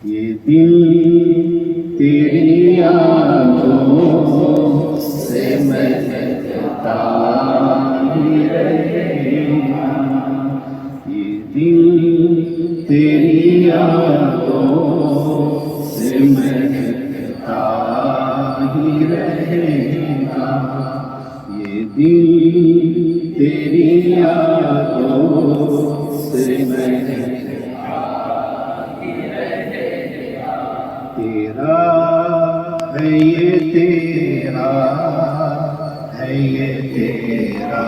ये दिल तेरी यादों से महकता ही रहेगा। ये दिल तेरी यादों से महकता ही रहेगा। ये दिल तेरी यादों से महकता ही रहेगा। तेरा है ये तेरा है ये तेरा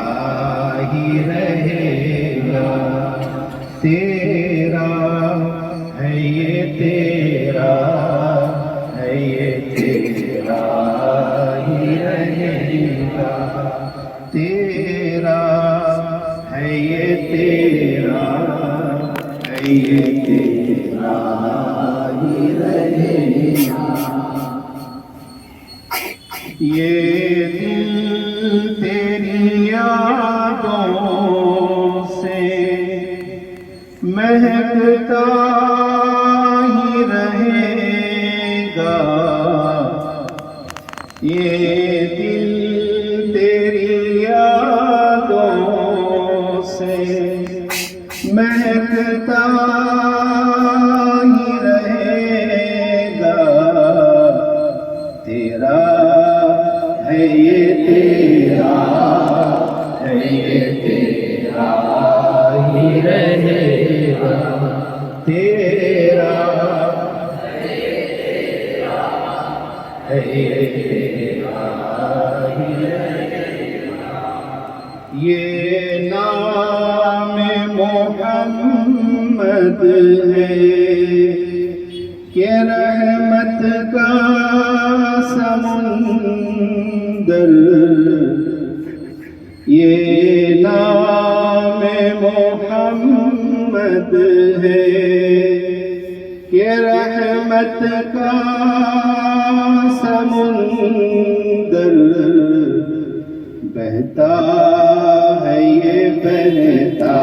ही रहेगा। तेरा है ये तेरा है ये तेरा ही रहेगा। तेरा है ये तेरा है ये तेरा ही रहेगा। ये दिल तेरी यादों से महकता ही रहेगा। ये दिल तेरी यादों से महकता ही रहेगा। तेरा है ये तेरा है ये तेरा ही रहेगा। तेरा है ये तेरा ही रहेगा। ये नाम मोहम्मद है कि रहमत का समुंदर। ये नाम मोहम्मद है कि रहमत का समुंदर। बहता है ये बहता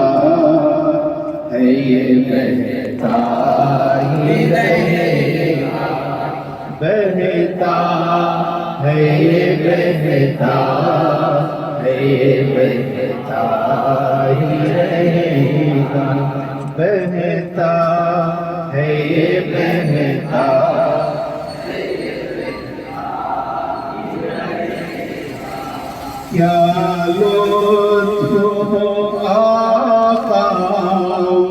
है ये बहता ही रहेगा। बहता है ये बहता है ये बहता ही रहेगा। बहता है ये बहता क्या लुत्फ़ हो आका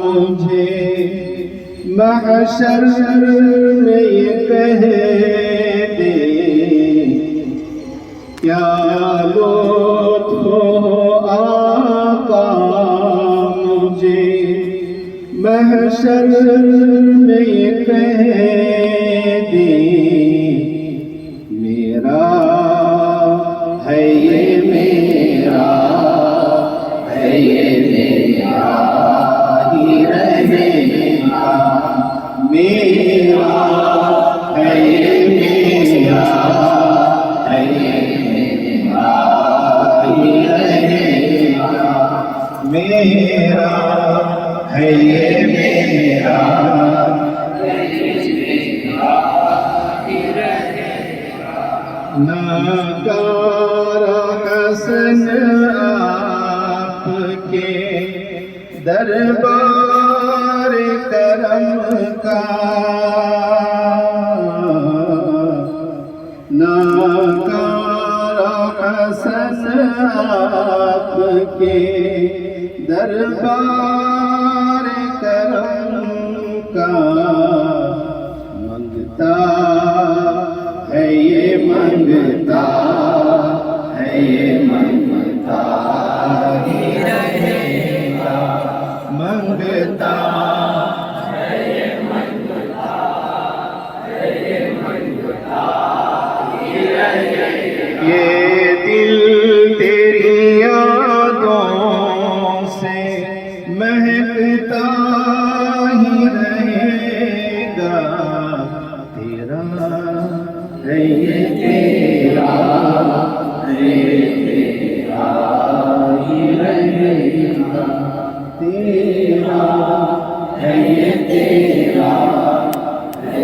मुझे महशर में ये कह दे। क्या लुत्फ़ हो आका मुझे महशर में ये कह दे। मेरा है ये मेरा है ये मेरा ही रहेगा। मेरा है ये मेरा है ये मेरा ही रहेगा। मेरा है ये मेरा नाकारा हसन आपके दरबार करम का। नाकारा हसन आपके दरबार करम का। मंगता है ये मंगता है ये मंगता ही रहेगा। मंगता है ये मंगता है ये मंगता ही रहेगा। ये दिल तेरी यादों से महकता ही रहेगा। तेरा है ये तेरा है ये तेरा ही रहेगा। तेरा है ये तेरा है